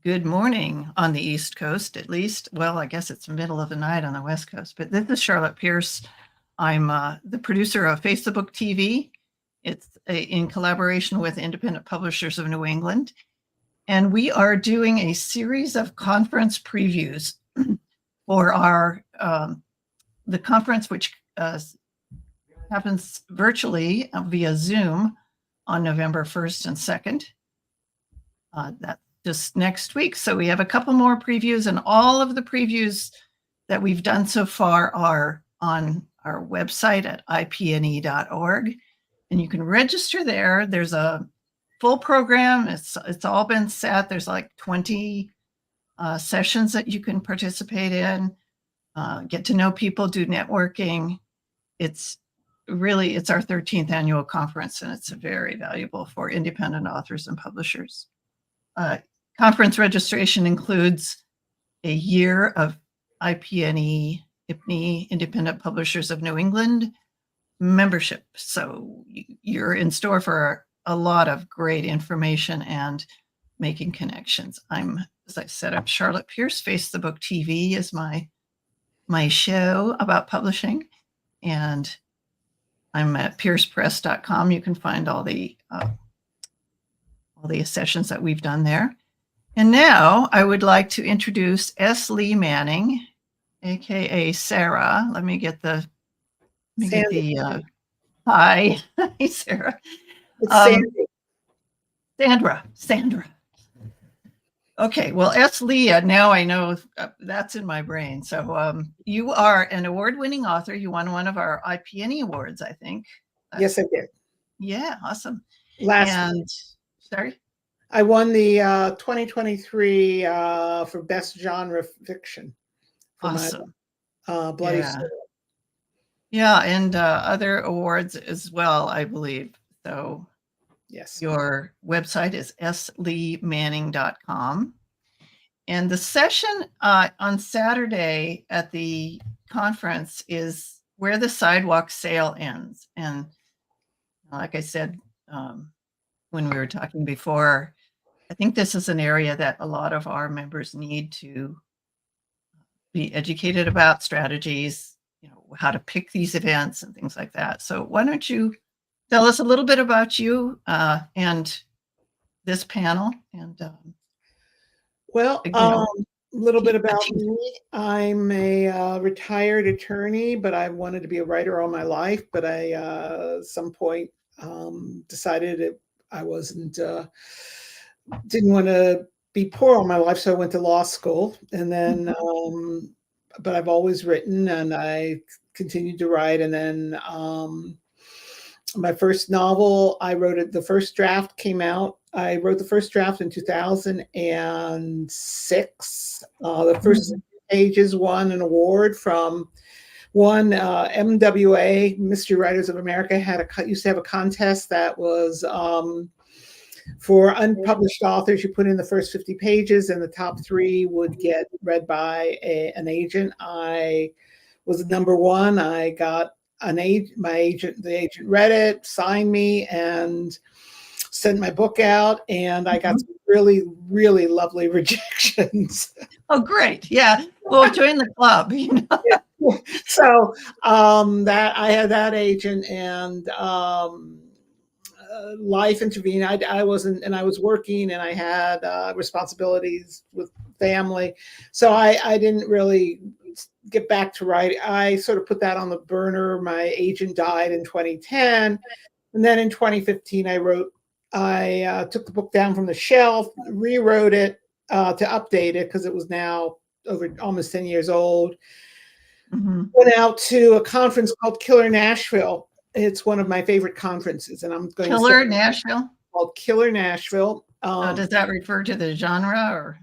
Good morning on the East Coast, at least. Well, I guess it's middle of the night on the West Coast, but this is Charlotte Pierce. I'm the producer of Facebook TV. It's in collaboration with Independent Publishers of New England. And we are doing a series of conference previews for our the conference, which happens virtually via Zoom on November 1st and 2nd. That's just next week. So we have a couple more previews, and all of the previews that we've done so far are on our website at IPNE.org. And you can register there. There's a full program. It's all been set. There's like 20 sessions that you can participate in, get to know people, do networking. It's our 13th annual conference, and it's very valuable for independent authors and publishers. Conference registration includes a year of IPNE, Independent Publishers of New England membership. So you're in store for a lot of great information and making connections. As I said, I'm Charlotte Pierce. Facebook TV is my show about publishing, and I'm at piercepress.com. You can find all the sessions that we've done there. And now I would like to introduce S. Lee Manning, aka Sarah. Let me get the hi. Hi, Sarah. It's Sandra. Okay, well, S. Lee, now I know that's in my brain. So you are an award-winning author. You won one of our IPNE awards, I think. Yes, I did. Yeah, awesome. Sorry? I won the 2023 for Best Genre Fiction. Awesome. My Bloody Soul. Yeah, and other awards as well, I believe. So yes, your website is sleemanning.com. And the session on Saturday at the conference is Where the Sidewalk Sale Ends. And like I said, when we were talking before, I think this is an area that a lot of our members need to be educated about strategies, how to pick these events and things like that. So why don't you tell us a little bit about you and this panel? And a little bit about me. I'm a retired attorney, but I wanted to be a writer all my life. But I, at some point, decided I didn't want to be poor all my life, so I went to law school. And then, but I've always written, and I continued to write. And then my first novel, I wrote it. The first draft came out. I wrote the first draft in 2006. The first pages won an award from MWA, Mystery Writers of America, used to have a contest that was for unpublished authors. You put in the first 50 pages, and the top 3 would get read by an agent. I was number 1. I got the agent read it, signed me, and sent my book out, and I got some really, really lovely rejections. Oh, great. Yeah. Well, join the club, So that I had that agent, and life intervened. I was working, and I had responsibilities with family. So I didn't really get back to writing. I sort of put that on the burner. My agent died in 2010. And then in 2015, I took the book down from the shelf, rewrote it to update it, because it was now over almost 10 years old. Went out to a conference called Killer Nashville. It's one of my favorite conferences, and I'm going Killer Nashville? Called Killer Nashville. Does that refer to the genre, or?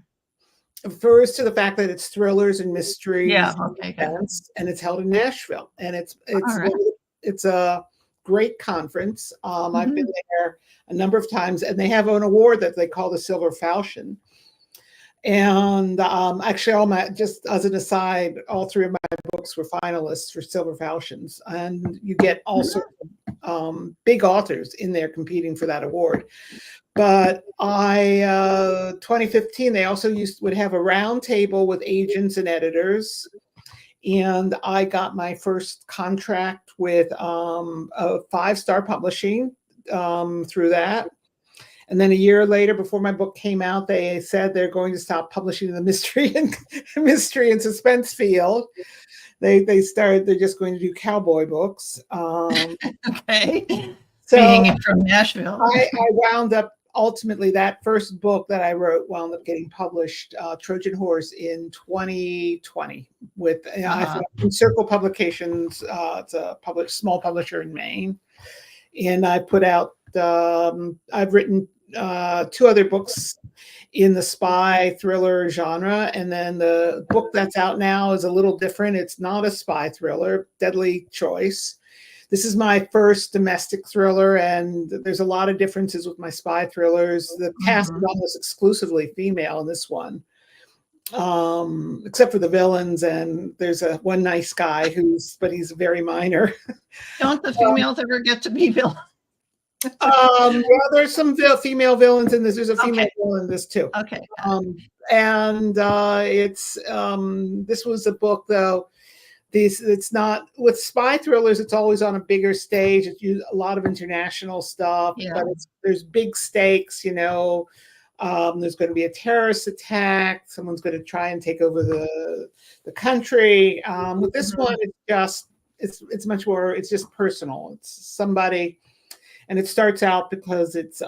Refers to the fact that it's thrillers and mysteries. Yeah, okay, and it's held in Nashville, and it's a great conference. I've been there a number of times, and they have an award that they call the Silver Falchion. And actually, just as an aside, all three of my books were finalists for Silver Falchions, and you get all sorts of big authors in there competing for that award. But 2015, they also would have a round table with agents and editors. And I got my first contract with a 5-star publishing through that. And then a year later, before my book came out, they said they're going to stop publishing in the mystery and suspense field. They're just going to do cowboy books. Okay. So Being from Nashville. I wound up, ultimately, that first book that I wrote wound up getting published, Trojan Horse, in 2020 with Circle Publications. It's a small publisher in Maine. And I put out, I've written 2 other books in the spy thriller genre. And then the book that's out now is a little different. It's not a spy thriller, Deadly Choice. This is my first domestic thriller, and there's a lot of differences with my spy thrillers. The cast is almost exclusively female in this one, except for the villains. And there's one nice guy but he's very minor. Don't the females ever get to be villains? Well, there's some female villains in this. There's a female villain in this too. Okay. And it's this was a book, though. It's not with spy thrillers. It's always on a bigger stage. It's a lot of international stuff, but there's big stakes. There's going to be a terrorist attack. Someone's going to try and take over the country. With this one, it's much more. It's just personal. It's somebody. And it starts out because it's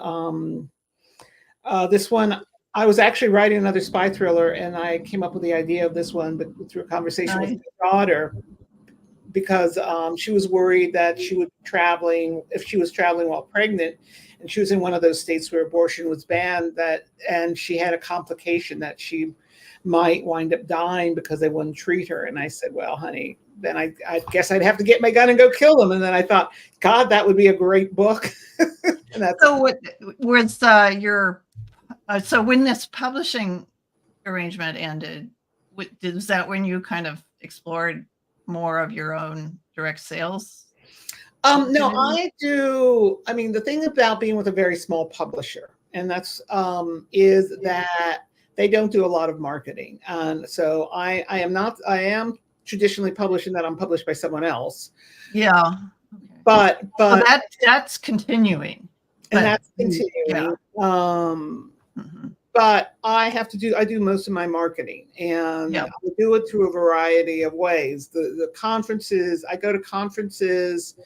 this one. I was actually writing another spy thriller, and I came up with the idea of this one, but through a conversation with my daughter, because she was worried that she would be traveling, if she was traveling while pregnant, and she was in one of those states where abortion was banned, and she had a complication that she might wind up dying because they wouldn't treat her. And I said, well, honey, then I guess I'd have to get my gun and go kill them. And then I thought, God, that would be a great book. And that's so so when this publishing arrangement ended, was that when you kind of explored more of your own direct sales? No, I do. I mean, the thing about being with a very small publisher, and that's is that they don't do a lot of marketing. And so I am traditionally publishing that I'm published by someone else. Yeah. Okay. But so that's continuing. And that's continuing. Yeah. But I do most of my marketing, and I do it through a variety of ways. The conferences, I go to conferences.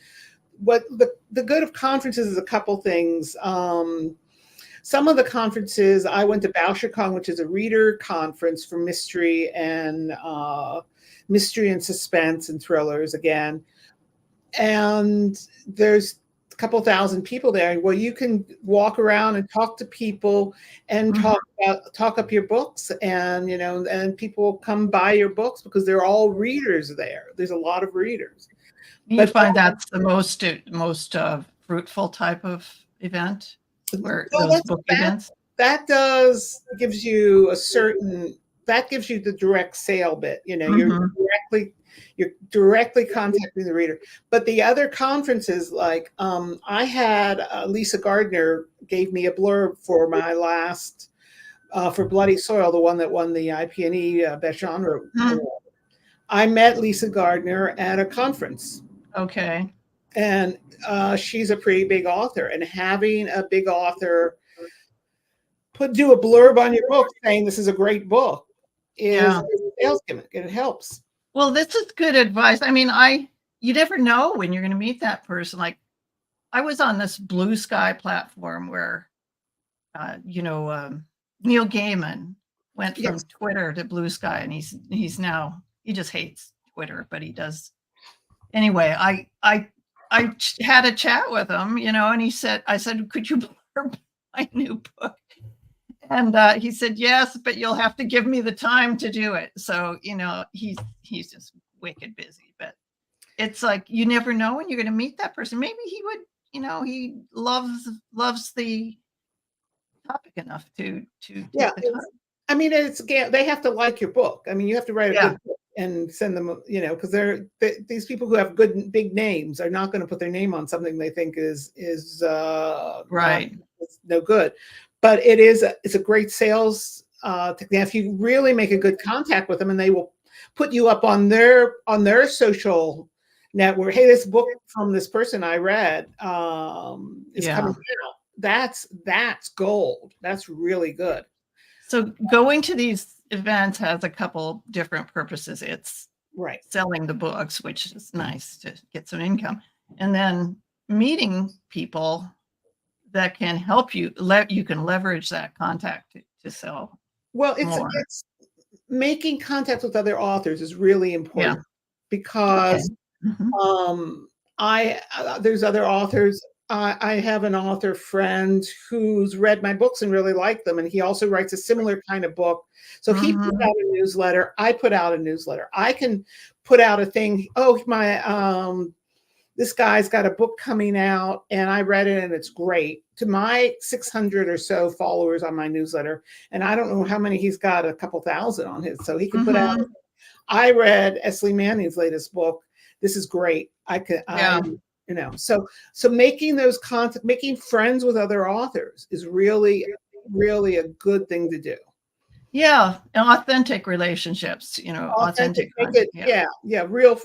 What the good of conferences is a couple things. Some of the conferences, I went to BoucherCon, which is a reader conference for mystery and suspense and thrillers again. And there's a couple thousand people there. Well, you can walk around and talk to people and talk up your books, and and people come buy your books because they're all readers there. There's a lot of readers. You find that's the most fruitful type of event, where those book events? That gives you the direct sale bit. You're directly contacting the reader. But the other conferences, like I had Lisa Gardner gave me a blurb for my last for Bloody Soil, the one that won the IPNE Best Genre Award. I met Lisa Gardner at a conference. Okay. And she's a pretty big author, and having a big author do a blurb on your book saying this is a great book is a sales gimmick, and it helps. Well, this is good advice. I mean, you never know when you're going to meet that person. Like, I was on this Blue Sky platform where, Neil Gaiman went from Twitter to Blue Sky, and he just hates Twitter, but he does. Anyway, I had a chat with him, and I said, could you blurb my new book? And he said, yes, but you'll have to give me the time to do it. So, he's just wicked busy, but it's like, you never know when you're going to meet that person. Maybe he would, he loves the topic enough to take the time. I mean, they have to like your book. I mean, you have to write a Yeah. good book and send them, because these people who have good big names are not going to put their name on something they think is Right. no good. But it's a great sales technique. If you really make a good contact with them, and they will put you up on their social network. Hey, this book from this person I read is coming out. That's gold. That's really good. So going to these events has a couple different purposes. It's right. Selling the books, which is nice to get some income, and then meeting people that can help you. You can leverage that contact to sell. Well, it's making contact with other authors is really important because there's other authors. I have an author friend who's read my books and really liked them, and he also writes a similar kind of book. So he put out a newsletter. I put out a newsletter. I can put out a thing. Oh, this guy's got a book coming out, and I read it, and it's great. To my 600 or so followers on my newsletter, and I don't know how many he's got, a couple thousand on his, so he can put out. I read Esley Manning's latest book. This is great. So making those making friends with other authors is really, really a good thing to do. Yeah, authentic relationships, authentic. Real,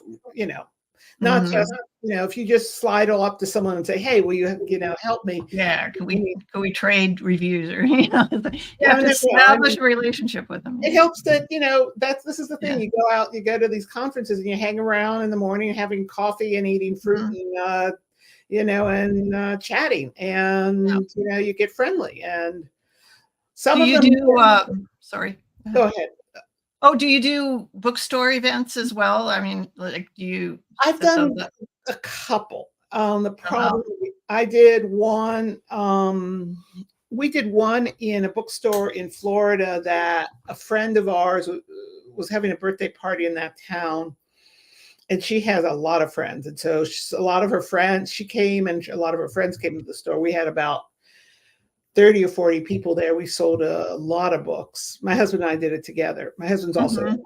not just, if you just slide up to someone and say, hey, will you help me? Yeah, can we trade reviews, or you have to establish a relationship with them. It helps that this is the thing. You go out, you go to these conferences, and you hang around in the morning having coffee and eating fruit and chatting, and you get friendly. And some of them sorry, go ahead. Oh, do you do bookstore events as well? I mean, like, I've done a couple. The problem, I did one. We did one in a bookstore in Florida that a friend of ours was having a birthday party in that town, and she has a lot of friends, and so a lot of her friends, she came, and a lot of her friends came to the store. We had about 30 or 40 people there. We sold a lot of books. My husband and I did it together. My husband's also.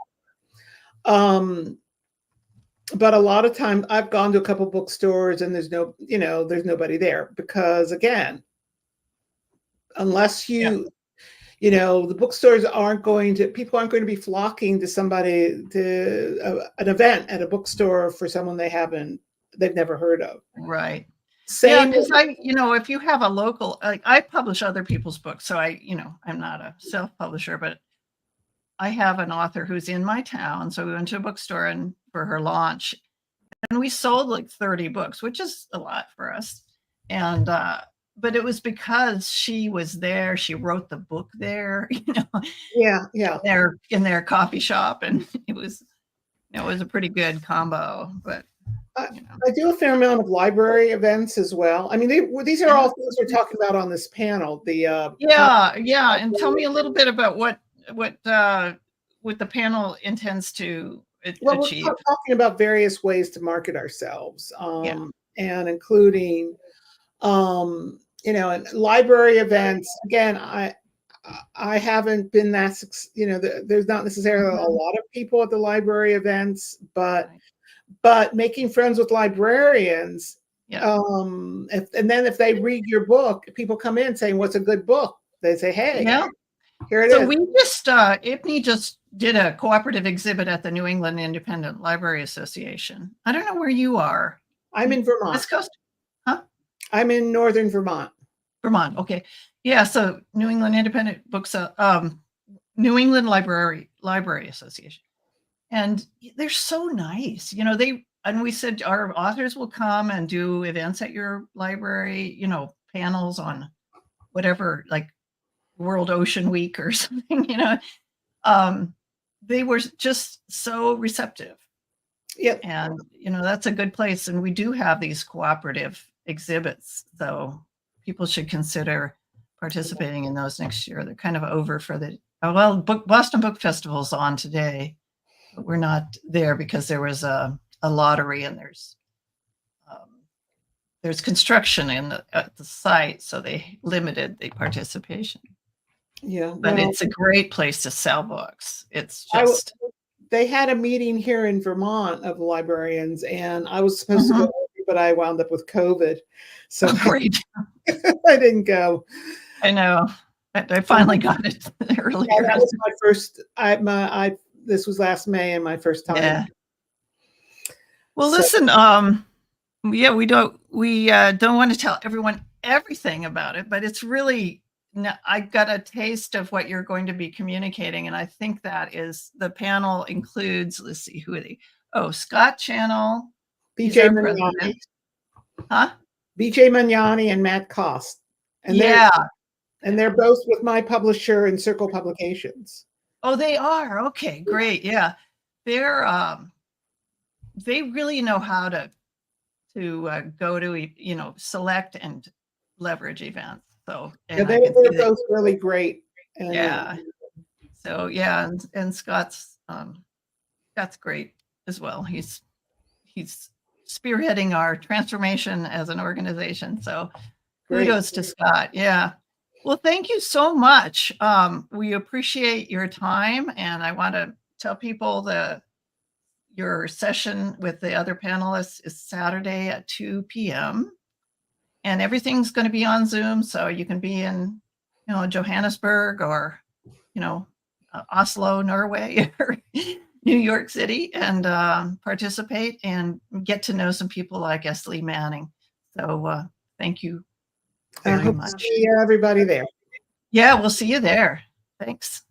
But a lot of times I've gone to a couple bookstores and there's nobody there, because again, unless the bookstores people aren't going to be flocking to an event at a bookstore for someone they've never heard of. Right. Same. Because if you have a local, I publish other people's books, so I'm not a self-publisher, but I have an author who's in my town. So we went to a bookstore and for her launch, and we sold like 30 books, which is a lot for us. And but it was because she was there. She wrote the book there, in their coffee shop, and it was a pretty good combo. But I do a fair amount of library events as well. I mean, these are all things we're talking about on this panel. And tell me a little bit about what the panel intends to achieve. We're talking about various ways to market ourselves, and including, and library events. Again, I haven't been that, there's not necessarily a lot of people at the library events, but making friends with librarians. And then if they read your book, people come in saying, what's a good book? They say, hey, here it is. So we just, IPNE just did a cooperative exhibit at the New England Independent Library Association. I don't know where you are. I'm in Vermont. West Coast? Huh? I'm in northern Vermont. Vermont, okay. Yeah, so New England Independent Books, New England Library Association. And they're so nice. And we said our authors will come and do events at your library, panels on whatever, like World Ocean Week or something, they were just so receptive. Yep. And, that's a good place. And we do have these cooperative exhibits. So people should consider participating in those next year. They're kind of over for Boston Book Festival's on today, but we're not there because there was a lottery, and there's construction at the site. So they limited the participation. Yeah, but well, it's a great place to sell books. It's I w- just they had a meeting here in Vermont of librarians, and I was supposed to Mhm. go, but I wound up with COVID, so Oh, great. I didn't go. I know. I So, finally got it yeah, earlier. that was my first. This was last May, and my first time. Yeah. Well, So listen, yeah, we don't want to tell everyone everything about it, but it's really I got a taste of what you're going to be communicating, and I think that is the panel includes, let's see, who are they? Oh, Scott Channell, he's BJ our Magnani, president. Huh? BJ Magnani, and Matt Cost, and Yeah. they're both with my publisher and Circle Publications. Oh, they are. Okay, great. Yeah. They're they really know how to go to select and leverage events. So, Yeah, and I can see they're that. both really great. And Yeah. So yeah, and Scott's great as well. He's spearheading our transformation as an organization. So great. kudos to Scott. Yeah. Well, thank you so much. We appreciate your time, and I want to tell people that your session with the other panelists is Saturday at 2 p.m. and everything's going to be on Zoom, so you can be in, Johannesburg or, Oslo, Norway, or New York City, and participate and get to know some people like Esli Manning. So thank you I very hope to much. see everybody there. Yeah, we'll see you there. Thanks.